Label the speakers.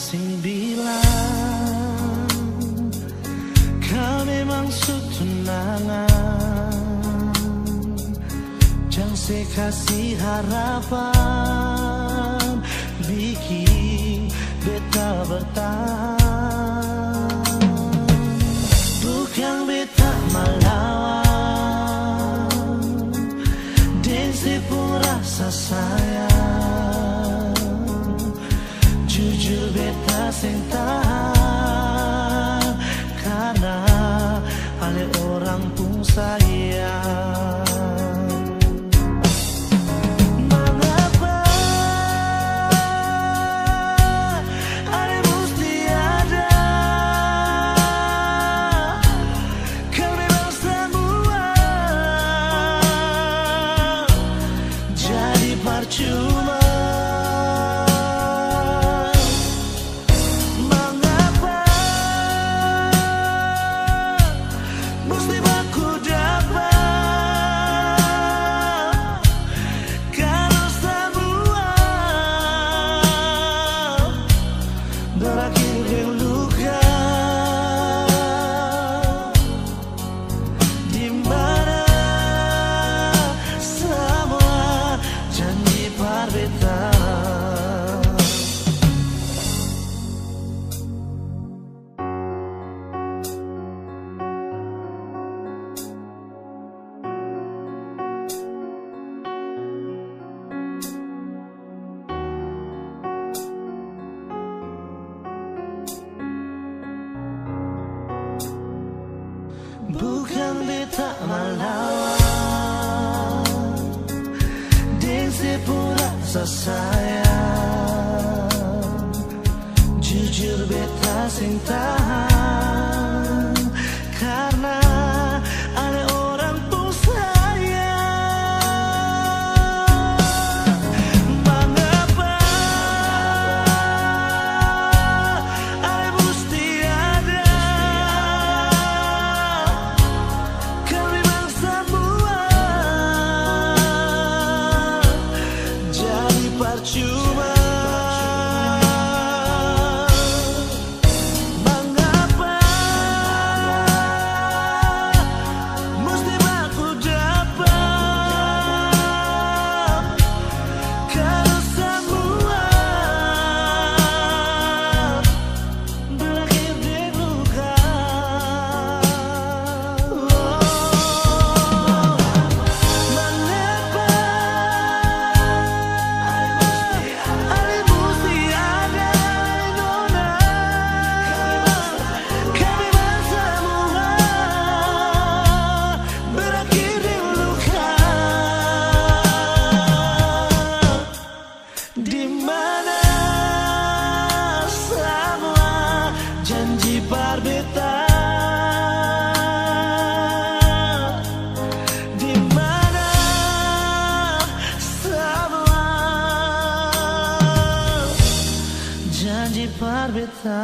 Speaker 1: masih bilang kau memang setunangan, jangan saya kasih harapan bikin beta bertahan. Bukan beta melawan dan saya pun rasa sayang, jujur beta sentahan karena oleh orang pun sayang. Mengapa ada mesti ada, kau memang semua jadi percuma. Berakhir dengan luka, di mana semua janji berbeda. Bukan beta melawan dan saya pun rasa sayang, jujur beta sing tahan karena ada orang pun sayang. Mengapa ada mesti ada, percuma. Mengapa mesti aku dapat kalau semua berakhir di luka. Mengapa di mana semua janji berbeda, di mana semua janji berbeda.